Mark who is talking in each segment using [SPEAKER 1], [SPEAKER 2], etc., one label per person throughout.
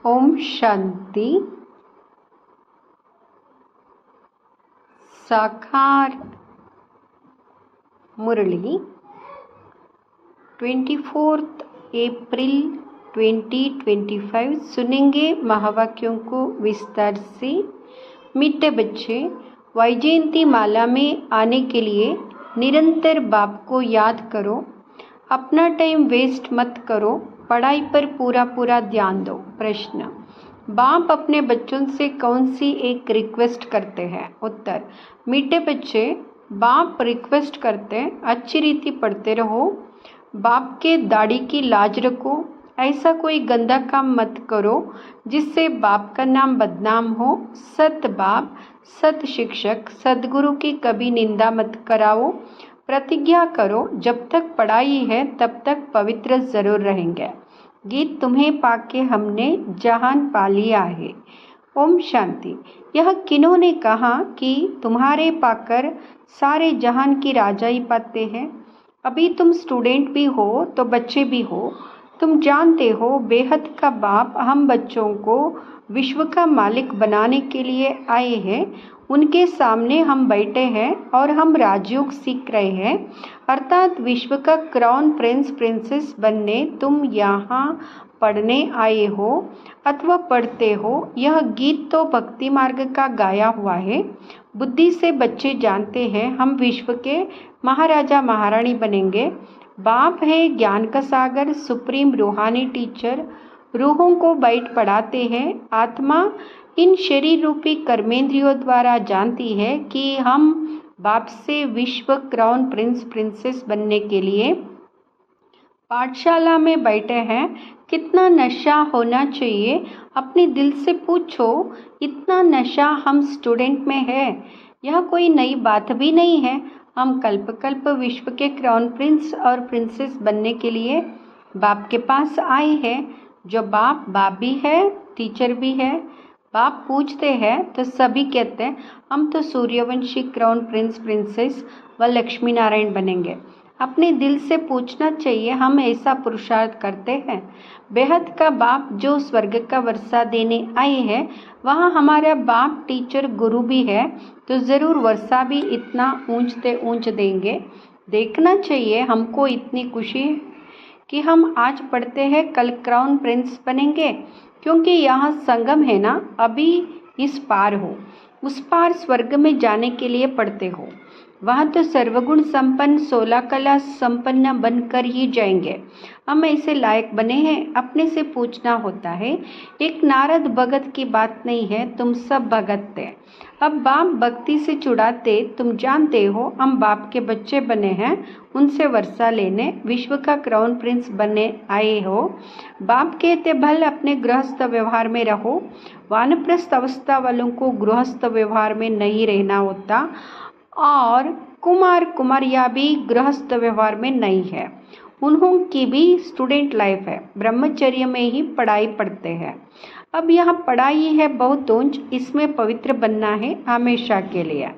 [SPEAKER 1] ओम शांति। साकार मुरली 24 अप्रैल 2025 सुनेंगे महावाक्यों को विस्तार से। मीठे बच्चे, वैजयंती माला में आने के लिए निरंतर बाप को याद करो। अपना टाइम वेस्ट मत करो, पढ़ाई पर पूरा ध्यान दो। प्रश्न: बाप अपने बच्चों से कौन सी एक रिक्वेस्ट करते हैं? उत्तर: मीठे बच्चे, बाप रिक्वेस्ट करते हैं अच्छी रीति पढ़ते रहो, बाप के दाढ़ी की लाज रखो, ऐसा कोई गंदा काम मत करो जिससे बाप का नाम बदनाम हो। सत बाप, सत शिक्षक, सदगुरु की कभी निंदा मत कराओ। प्रतिज्ञा करो जब तक पढ़ाई है तब तक पवित्र जरूर रहेंगे। गीत: तुम्हें पाके हमने जहान पा लिया है। ओम शांति। यह किन्होंने कहा कि तुम्हारे पाकर सारे जहान की राजाई पाते हैं? अभी तुम स्टूडेंट भी हो तो बच्चे भी हो। तुम जानते हो बेहद का बाप हम बच्चों को विश्व का मालिक बनाने के लिए आए हैं। उनके सामने हम बैठे हैं और हम राजयोग सीख रहे हैं, अर्थात विश्व का क्राउन प्रिंस प्रिंसेस बनने तुम यहाँ पढ़ने आए हो अथवा पढ़ते हो। यह गीत तो भक्ति मार्ग का गाया हुआ है। बुद्धि से बच्चे जानते हैं हम विश्व के महाराजा महारानी बनेंगे। बाप है ज्ञान का सागर, सुप्रीम रूहानी टीचर, रूहों को बैठ पढ़ाते हैं। आत्मा इन शरीर रूपी कर्मेंद्रियों द्वारा जानती है कि हम बाप से विश्व क्राउन प्रिंस प्रिंसेस बनने के लिए पाठशाला में बैठे हैं। कितना नशा होना चाहिए अपने दिल से पूछो। इतना नशा हम स्टूडेंट में है। यह कोई नई बात भी नहीं है। हम कल्प कल्प विश्व के क्राउन प्रिंस और प्रिंसेस बनने के लिए बाप के पास आए हैं। जो बाप भी है, टीचर भी है। बाप पूछते हैं तो सभी कहते हैं हम तो सूर्यवंशी क्राउन प्रिंस प्रिंसेस व लक्ष्मी नारायण बनेंगे। अपने दिल से पूछना चाहिए हम ऐसा पुरुषार्थ करते हैं? बेहद का बाप जो स्वर्ग का वर्षा देने आए हैं, वहाँ हमारा बाप टीचर गुरु भी है, तो ज़रूर वर्षा भी इतना ऊंच देंगे। देखना चाहिए हमको इतनी खुशी कि हम आज पढ़ते हैं कल क्राउन प्रिंस बनेंगे, क्योंकि यहाँ संगम है ना। अभी इस पार हो, उस पार स्वर्ग में जाने के लिए पढ़ते हो। वहाँ तो सर्वगुण संपन्न 16 कला संपन्न बनकर ही जाएंगे। हम ऐसे लायक बने हैं, अपने से पूछना होता है। एक नारद भगत की बात नहीं है, तुम सब भगत थे। अब बाप भक्ति से छुड़ाते, तुम जानते हो हम बाप के बच्चे बने हैं, उनसे वर्षा लेने विश्व का क्राउन प्रिंस बने आए हो। बाप कहते भल अपने गृहस्थ व्यवहार में रहो। वानप्रस्थ अवस्था वालों को गृहस्थ व्यवहार में नहीं रहना होता और कुमार कुमारिया भी गृहस्थ व्यवहार में नहीं है। उन्हों की भी स्टूडेंट लाइफ है, ब्रह्मचर्य में ही पढ़ाई पढ़ते हैं। अब यहाँ पढ़ाई है बहुत ऊंच, इसमें पवित्र बनना है हमेशा के लिए।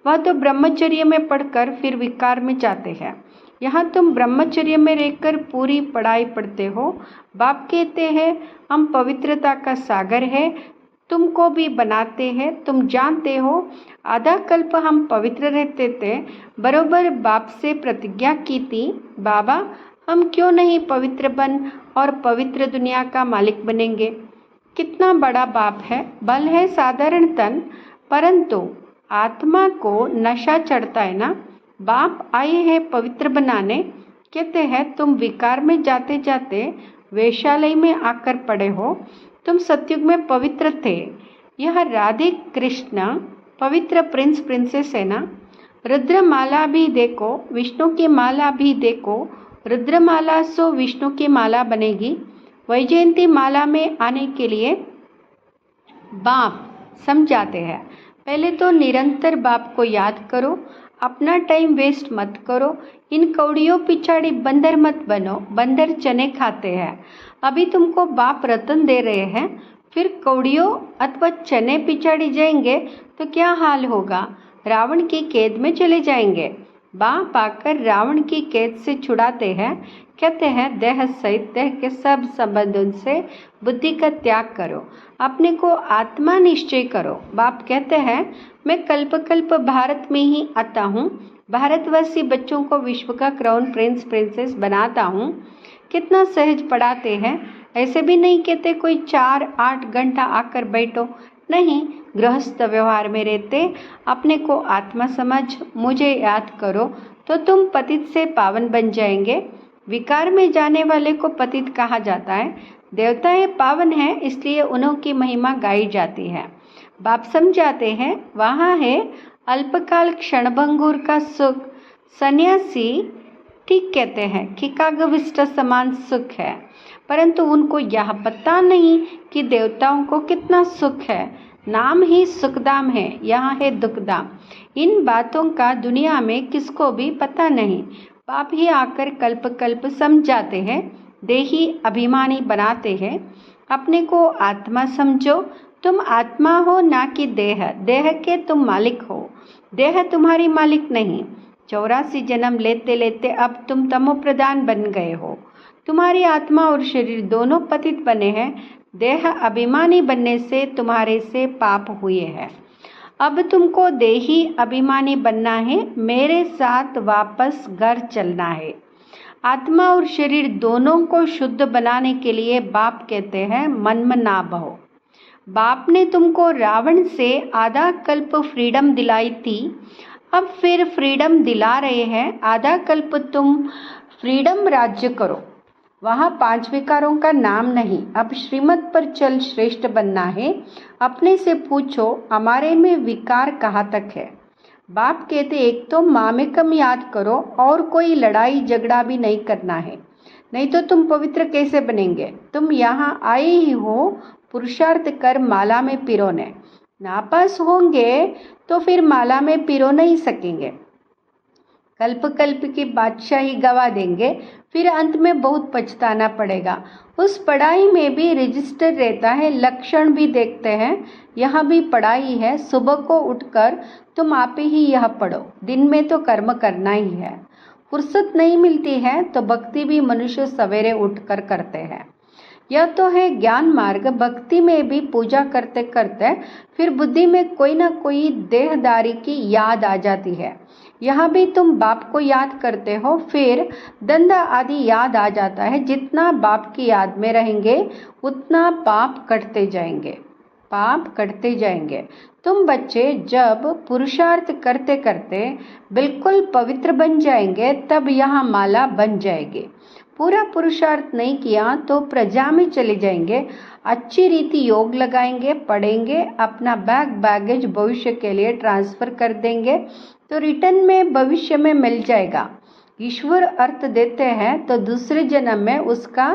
[SPEAKER 1] वह तो ब्रह्मचर्य में पढ़कर फिर विकार में जाते हैं। यहाँ तुम ब्रह्मचर्य में रहकर पूरी पढ़ाई पढ़ते हो। बाप कहते हैं हम पवित्रता का सागर है, तुमको भी बनाते हैं। तुम जानते हो आधा कल्प हम पवित्र रहते थे। बरोबर बाप से प्रतिज्ञा की थी, बाबा हम क्यों नहीं पवित्र बन और पवित्र दुनिया का मालिक बनेंगे। कितना बड़ा बाप है, बल है साधारण तन, परंतु आत्मा को नशा चढ़ता है ना। बाप आए हैं पवित्र बनाने। कहते हैं तुम विकार में जाते जाते वैशाली में आकर पड़े हो। तुम सतयुग में पवित्र थे। यह राधे कृष्ण पवित्र प्रिंस प्रिंसेस है ना। रुद्रमाला भी देखो, विष्णु की माला भी देखो। रुद्रमाला सो विष्णु की माला बनेगी। वैजयंती माला में आने के लिए बाप समझाते हैं। पहले तो निरंतर बाप को याद करो, अपना टाइम वेस्ट मत करो। इन कौड़ियों पिछाड़ी बंदर मत बनो, बंदर चने खाते हैं। अभी तुमको बाप रतन दे रहे हैं, फिर कौड़ियों अथवा चने पिछाड़ी जाएंगे तो क्या हाल होगा? रावण की कैद में चले जाएंगे। बाप आकर रावण की कैद से छुड़ाते हैं। कहते हैं देह सहित देह के सब संबंधों से बुद्धि का त्याग करो, अपने को आत्मा निश्चय करो। बाप कहते हैं मैं कल्प कल्प भारत में ही आता हूँ, भारतवासी बच्चों को विश्व का क्राउन प्रिंस प्रिंसेस बनाता हूँ। कितना सहज पढ़ाते हैं। ऐसे भी नहीं कहते कोई 4-8 घंटा आकर बैठो, नहीं, गृहस्थ व्यवहार में रहते अपने को आत्मा समझ मुझे याद करो तो तुम पतित से पावन बन जाएंगे। विकार में जाने वाले को पतित कहा जाता है। देवताएं पावन हैं इसलिए उन्हों की महिमा गाई जाती है। बाप समझाते हैं वहाँ है अल्पकाल क्षणभंगुर का सुख। सन्यासी ठीक कहते हैं कि कागविष्ट समान सुख है, परंतु उनको यह पता नहीं कि देवताओं को कितना सुख है। नाम ही सुखदाम है, यहाँ है दुखदाम। इन बातों का दुनिया में किसको भी पता नहीं। बाप ही आकर कल्प कल्प समझाते हैं, देही अभिमानी बनाते हैं। अपने को आत्मा समझो, तुम आत्मा हो ना कि देह, देह के तुम मालिक हो, देह तुम्हारी मालिक नहीं। 84 जन्म लेते लेते अब तुम तमो प्रधान बन गए हो। तुम्हारी आत्मा और शरीर दोनों पतित बने हैं। देह अभिमानी बनने से तुम्हारे से पाप हुए हैं। अब तुमको देही अभिमानी बनना है, मेरे साथ वापस घर चलना है। आत्मा और शरीर दोनों को शुद्ध बनाने के लिए बाप कहते हैं मनमनाभ हो। बाप ने तुमको रावण से आधा कल्प फ्रीडम दिलाई थी, अब फिर फ्रीडम दिला रहे हैं। आधा कल्प तुम फ्रीडम राज्य करो। वहाँ 5 विकारों का नाम नहीं, अब श्रीमत पर चल श्रेष्ठ बनना है। अपने से पूछो हमारे में विकार कहाँ तक है। बाप कहते एक तो मामेकम याद करो और कोई लड़ाई झगड़ा भी नहीं करना है, नहीं तो तुम पवित्र कैसे बनेंगे। तुम यहाँ आए ही हो पुरुषार्थ कर माला में पिरोने, नापास होंगे तो फिर माला में पिरो नहीं सकेंगे। कल्प कल्प की बादशाही गवा देंगे, फिर अंत में बहुत पछताना पड़ेगा। उस पढ़ाई में भी रजिस्टर रहता है, लक्षण भी देखते हैं। यहाँ भी पढ़ाई है। सुबह को उठकर तुम आप ही यह पढ़ो, दिन में तो कर्म करना ही है। फुर्सत नहीं मिलती है तो भक्ति भी मनुष्य सवेरे उठकर करते हैं। यह तो है ज्ञान मार्ग। भक्ति में भी पूजा करते करते फिर बुद्धि में कोई ना कोई देहदारी की याद आ जाती है। यहाँ भी तुम बाप को याद करते हो, फिर धंधा आदि याद आ जाता है। जितना बाप की याद में रहेंगे उतना पाप कटते जाएंगे, पाप कटते जाएंगे। तुम बच्चे जब पुरुषार्थ करते करते बिल्कुल पवित्र बन जाएंगे तब यहाँ माला बन जाएगी। पूरा पुरुषार्थ नहीं किया तो प्रजा में चले जाएंगे। अच्छी रीति योग लगाएंगे, पढ़ेंगे, अपना बैगेज भविष्य के लिए ट्रांसफर कर देंगे तो रिटर्न में भविष्य में मिल जाएगा। ईश्वर अर्थ देते हैं तो दूसरे जन्म में उसका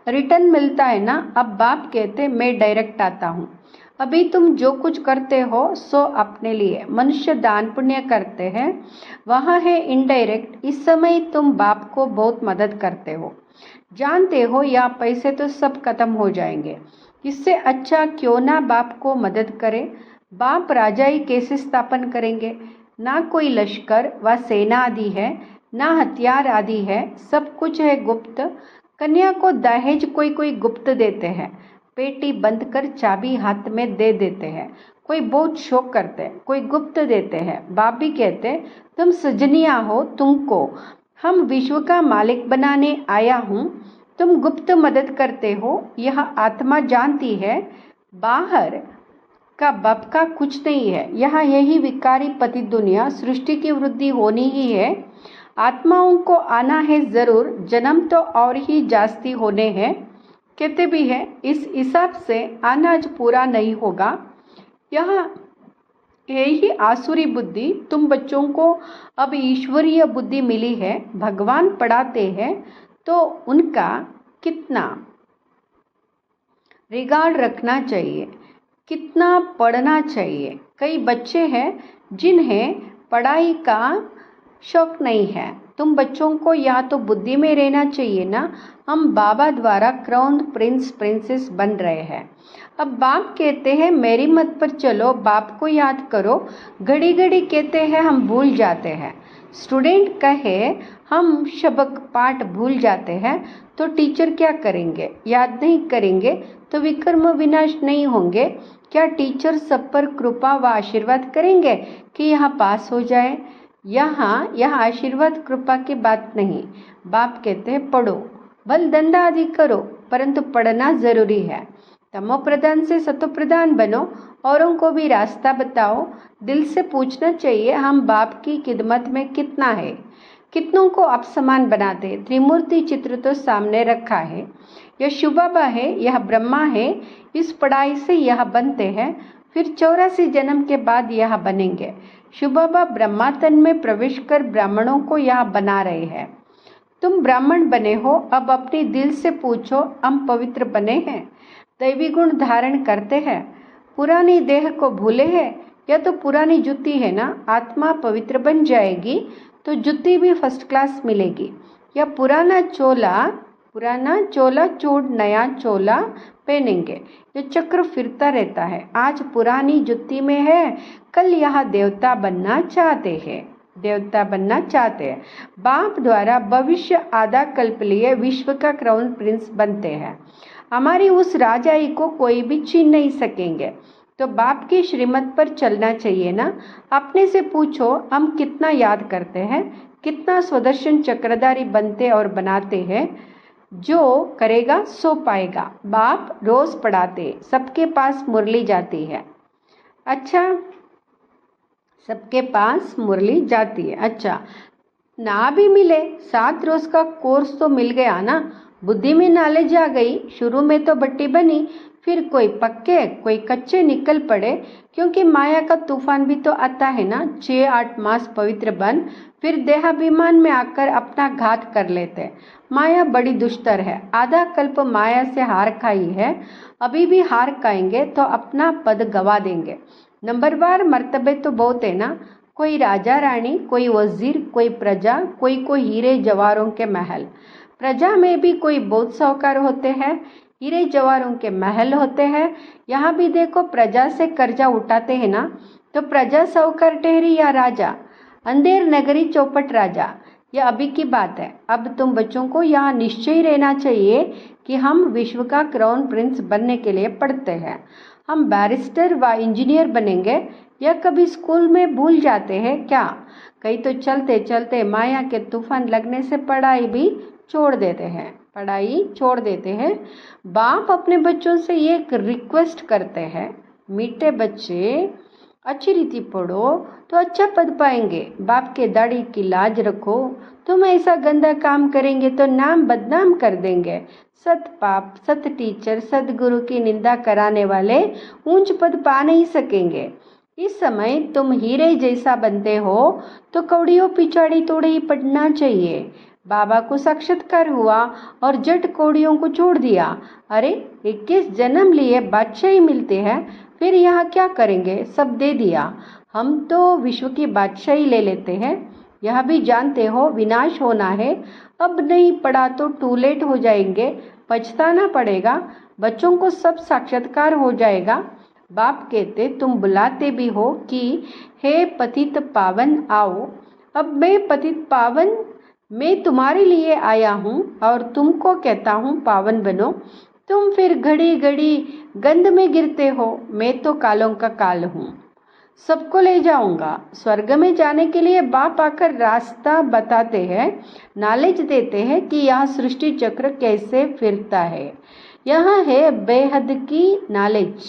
[SPEAKER 1] रिटर्न मिलता है ना। अब बाप कहते मैं डायरेक्ट आता हूँ। अभी तुम जो कुछ करते हो सो अपने लिए। मनुष्य दान पुण्य करते हैं, वहाँ है इनडायरेक्ट। इस समय तुम बाप को बहुत मदद करते हो। जानते हो या पैसे तो सब खत्म हो जाएंगे, इससे अच्छा क्यों ना बाप को मदद करे। बाप राजाई कैसे स्थापन करेंगे। ना कोई लश्कर व सेना आदि है, ना हथियार आदि है, सब कुछ है गुप्त। कन्या को दहेज कोई कोई गुप्त देते हैं, पेटी बंद कर चाबी हाथ में दे देते हैं। कोई बहुत शौक करते हैं, कोई गुप्त देते हैं। बाप भी कहते तुम सजनिया हो, तुमको हम विश्व का मालिक बनाने आया हूँ। तुम गुप्त मदद करते हो, यह आत्मा जानती है। बाहर का बाप का कुछ नहीं है। यहाँ यही विकारी पति दुनिया सृष्टि की वृद्धि होनी ही है। आत्माओं को आना है जरूर, जन्म तो और ही जास्ती होने हैं। कहते भी है इस हिसाब से अनाज पूरा नहीं होगा। यहाँ यही आसुरी बुद्धि। तुम बच्चों को अब ईश्वरीय बुद्धि मिली है। भगवान पढ़ाते हैं तो उनका कितना रिगार्ड रखना चाहिए, कितना पढ़ना चाहिए। कई बच्चे हैं जिन्हें पढ़ाई का शौक नहीं है। तुम बच्चों को या तो बुद्धि में रहना चाहिए ना। हम बाबा द्वारा क्राउन प्रिंस प्रिंसेस बन रहे हैं। अब बाप कहते हैं मेरी मत पर चलो, बाप को याद करो। घड़ी घड़ी कहते हैं हम भूल जाते हैं। स्टूडेंट कहे हम सबक पाठ भूल जाते हैं तो टीचर क्या करेंगे, याद नहीं करेंगे तो विक्रम विनाश नहीं होंगे। क्या टीचर सब पर कृपा व आशीर्वाद करेंगे कि यहाँ पास हो जाए? यह आशीर्वाद कृपा की बात नहीं। बाप कहते हैं पढ़ो, बल धंधा आदि करो, परंतु पढ़ना जरूरी है। तमो प्रधान से सतो प्रधान बनो, औरों को भी रास्ता बताओ। दिल से पूछना चाहिए हम बाप की खिदमत में कितना है। कितनों को अपसमान बनाते। त्रिमूर्ति चित्र तो सामने रखा है। यह शुबाबा है, यह ब्रह्मा है। इस पढ़ाई से यह बनते हैं, फिर 84 जन्म के बाद यह बनेंगे। शुबाबा ब्रह्मा तन में प्रवेश कर ब्राह्मणों को यह बना रहे हैं। तुम ब्राह्मण बने हो, अब अपने दिल से पूछो हम पवित्र बने हैं, दैवी गुण धारण करते हैं, पुरानी देह को भूले हैं? या तो पुरानी जूती है ना, आत्मा पवित्र बन जाएगी तो जूती भी फर्स्ट क्लास मिलेगी। या पुराना चोला छोड़ नया चोला पहनेंगे। ये चक्र फिरता रहता है। आज पुरानी जूती में है, कल यह देवता बनना चाहते हैं। बाप द्वारा भविष्य आधा कल्प लिए विश्व का क्राउन प्रिंस बनते हैं। हमारी उस राजाई को कोई भी छीन नहीं सकेंगे। तो बाप की श्रीमत पर चलना चाहिए ना। अपने से पूछो हम कितना याद करते हैं, कितना स्वदर्शन चक्रधारी बनते और बनाते हैं। जो करेगा सो पाएगा। बाप रोज पढ़ाते, सबके पास मुरली जाती है। अच्छा, सबके पास मुरली जाती है। अच्छा, ना भी मिले 7 रोज का कोर्स तो मिल गया ना। बुद्धि में नॉलेज आ गई। शुरू में तो बट्टी बनी, फिर कोई पक्के कोई कच्चे निकल पड़े, क्योंकि माया का तूफान भी तो आता है ना। 6-8 मास पवित्र बन, फिर देहाभिमान में आकर अपना घात कर लेते। माया बड़ी दुष्टर है। आधा कल्प माया से हार खाई है, अभी भी हार खाएंगे तो अपना पद गवा देंगे। नंबरवार मर्तबे तो बहुत है ना। कोई राजा रानी, कोई वजीर, कोई प्रजा, कोई को हीरे जवाहरों के महल। प्रजा में भी कोई बहुत साहूकार होते हैं, हीरे जवाहरों के महल होते हैं। यहाँ भी देखो, प्रजा से कर्जा उठाते हैं ना, तो प्रजा साहूकार ठहरी या राजा? अंधेर नगरी चौपट राजा। यह अभी की बात है। अब तुम बच्चों को यहाँ निश्चय रहना चाहिए कि हम विश्व का क्राउन प्रिंस बनने के लिए पढ़ते हैं। हम बैरिस्टर व इंजीनियर बनेंगे। यह कभी स्कूल में भूल जाते हैं क्या? कहीं तो चलते चलते माया के तूफान लगने से पढ़ाई छोड़ देते हैं। बाप अपने बच्चों से एक रिक्वेस्ट करते हैं, मीठे बच्चे अच्छी रीति पढ़ो तो अच्छा पद पाएंगे। बाप के दाढ़ी की लाज रखो। तुम ऐसा गंदा काम करेंगे तो नाम बदनाम कर देंगे। सत पाप, सत टीचर, सदगुरु की निंदा कराने वाले ऊंच पद पा नहीं सकेंगे। इस समय तुम हीरे जैसा बनते हो तो कौड़ियों पिछाड़ी थोड़े ही पढ़ना चाहिए। बाबा को साक्षात्कार हुआ और जट कौड़ियों को छोड़ दिया। अरे 21 जन्म लिए बादशाही मिलते हैं, फिर यहाँ क्या करेंगे? सब दे दिया। हम तो विश्व की बादशाही ले लेते हैं। यह भी जानते हो विनाश होना है। अब नहीं पढ़ा तो टू लेट हो जाएंगे, पछताना पड़ेगा। बच्चों को सब साक्षात्कार हो जाएगा। बाप कहते तुम बुलाते भी हो कि हे पतित पावन आओ। अब मैं पतित पावन, मैं तुम्हारे लिए आया हूँ और तुमको कहता हूँ पावन बनो। तुम फिर घड़ी घड़ी गंध में गिरते हो। मैं तो कालों का काल हूँ, सबको ले जाऊंगा। स्वर्ग में जाने के लिए बाप आकर रास्ता बताते हैं, नॉलेज देते हैं कि यह सृष्टि चक्र कैसे फिरता है। यह है बेहद की नॉलेज।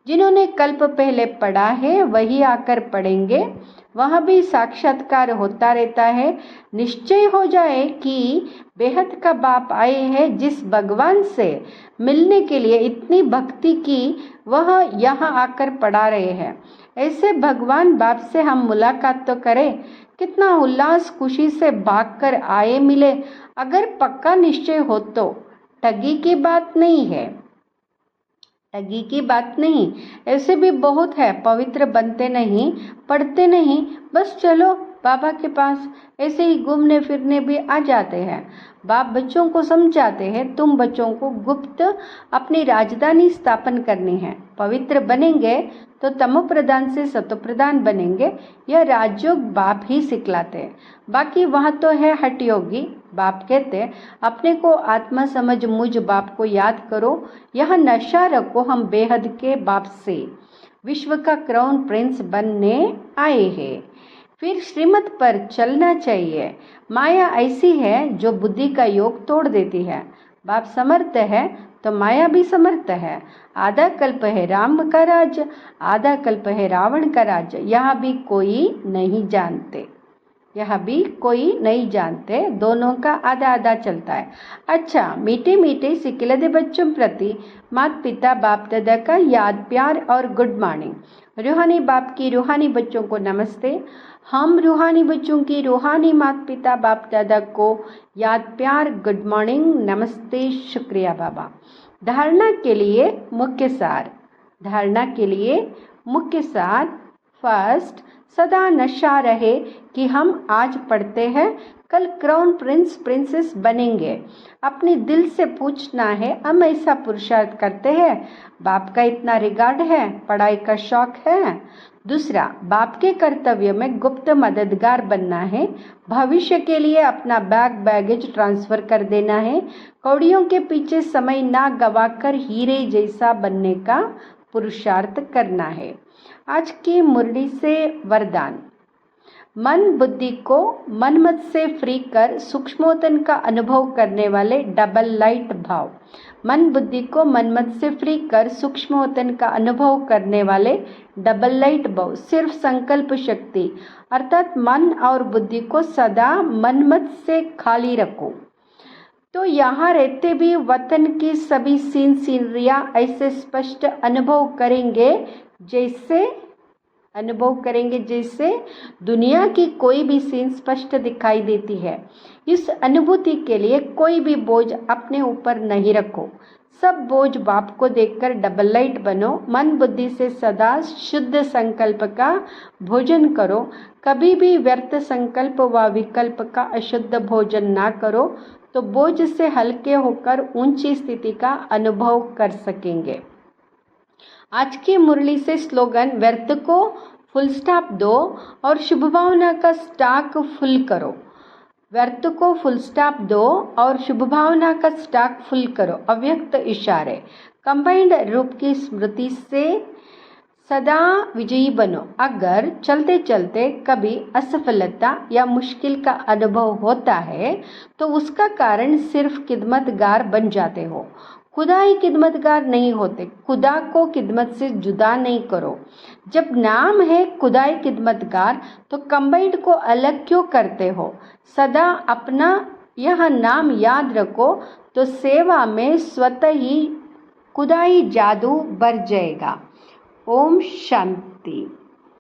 [SPEAKER 1] जिन्होंने कल्प पहले पढ़ा है वही आकर पढ़ेंगे। वह भी साक्षात्कार होता रहता है। निश्चय हो जाए कि बेहद का बाप आए हैं, जिस भगवान से मिलने के लिए इतनी भक्ति की, वह यहाँ आकर पढ़ा रहे हैं। ऐसे भगवान बाप से हम मुलाकात तो करें। कितना उल्लास खुशी से भागकर आए मिले। अगर पक्का निश्चय हो तो ठगी की बात नहीं है, ठगी की बात नहीं। ऐसे भी बहुत है, पवित्र बनते नहीं, पढ़ते नहीं, बस चलो बाबा के पास, ऐसे ही घूमने फिरने भी आ जाते हैं। बाप बच्चों को समझाते हैं, तुम बच्चों को गुप्त अपनी राजधानी स्थापन करनी है। पवित्र बनेंगे तो तमो प्रधान से सतो प्रधान बनेंगे। यह राजयोग बाप ही सिखलाते हैं। बाकी वहाँ तो है हठ योगी। बाप कहते अपने को आत्मा समझ मुझ बाप को याद करो। यह नशा रखो हम बेहद के बाप से विश्व का क्राउन प्रिंस बनने आए हैं। फिर श्रीमत पर चलना चाहिए। माया ऐसी है जो बुद्धि का योग तोड़ देती है। बाप समर्थ है तो माया भी समर्थ है। आधा कल्प है राम का राज, आधा कल्प है रावण का राज। यह भी कोई नहीं जानते, दोनों का आधा आधा चलता है। अच्छा, मीठे मीठे सिकिलदे बच्चों प्रति माता पिता बाप दादा का याद प्यार और गुड मॉर्निंग। रूहानी बाप की रूहानी बच्चों को नमस्ते। हम रूहानी बच्चों की रूहानी माता पिता बाप दादा को याद प्यार गुड मॉर्निंग नमस्ते शुक्रिया बाबा। धारणा के लिए मुख्य सार फर्स्ट, सदा नशा रहे कि हम आज पढ़ते हैं, कल क्राउन प्रिंस प्रिंसेस बनेंगे। अपने दिल से पूछना है, हम ऐसा पुरुषार्थ करते हैं? बाप का इतना रिगार्ड है, पढ़ाई का शौक है? दूसरा, बाप के कर्तव्य में गुप्त मददगार बनना है। भविष्य के लिए अपना बैगेज ट्रांसफर कर देना है। कौड़ियों के पीछे समय ना गवाकर हीरे जैसा बनने का पुरुषार्थ करना है। आज की मुरली से वरदान। मन बुद्धि को मनमत से फ्री कर सूक्ष्मोतन का अनुभव करने वाले डबल लाइट भाव। मन बुद्धि को मनमत से फ्री कर सूक्ष्मोतन का अनुभव करने वाले डबल लाइट भाव। सिर्फ संकल्प शक्ति अर्थात मन और बुद्धि को सदा मनमत से खाली रखो तो यहाँ रहते भी वतन की सभी सीनरियाँ ऐसे स्पष्ट अनुभव करेंगे जैसे दुनिया की कोई भी सीन स्पष्ट दिखाई देती है। इस अनुभूति के लिए कोई भी बोझ अपने ऊपर नहीं रखो। सब बोझ बाप को देखकर डबल लाइट बनो। मन बुद्धि से सदा शुद्ध संकल्प का भोजन करो। कभी भी व्यर्थ संकल्प व विकल्प का अशुद्ध भोजन ना करो तो बोझ से हल्के होकर ऊंची स्थिति का अनुभव कर सकेंगे। आज की मुरली से स्लोगन, व्यर्थ को फुल स्टॉप दो और शुभ भावना का स्टॉक फुल करो। व्यर्थ को फुल स्टॉप दो और शुभ भावना का स्टॉक फुल करो। अव्यक्त इशारे कंबाइंड रूप की स्मृति से सदा विजयी बनो। अगर चलते चलते कभी असफलता या मुश्किल का अनुभव होता है तो उसका कारण सिर्फ खिदमतगार बन जाते हो। खुदा ही खिदमतगार नहीं होते। खुदा को खिदमत से जुदा नहीं करो। जब नाम है खुदाई खिदमतगार तो कंबाइंड को अलग क्यों करते हो? सदा अपना यह नाम याद रखो तो सेवा में स्वतः ही खुदाई जादू बढ़ जाएगा। ओम शांति।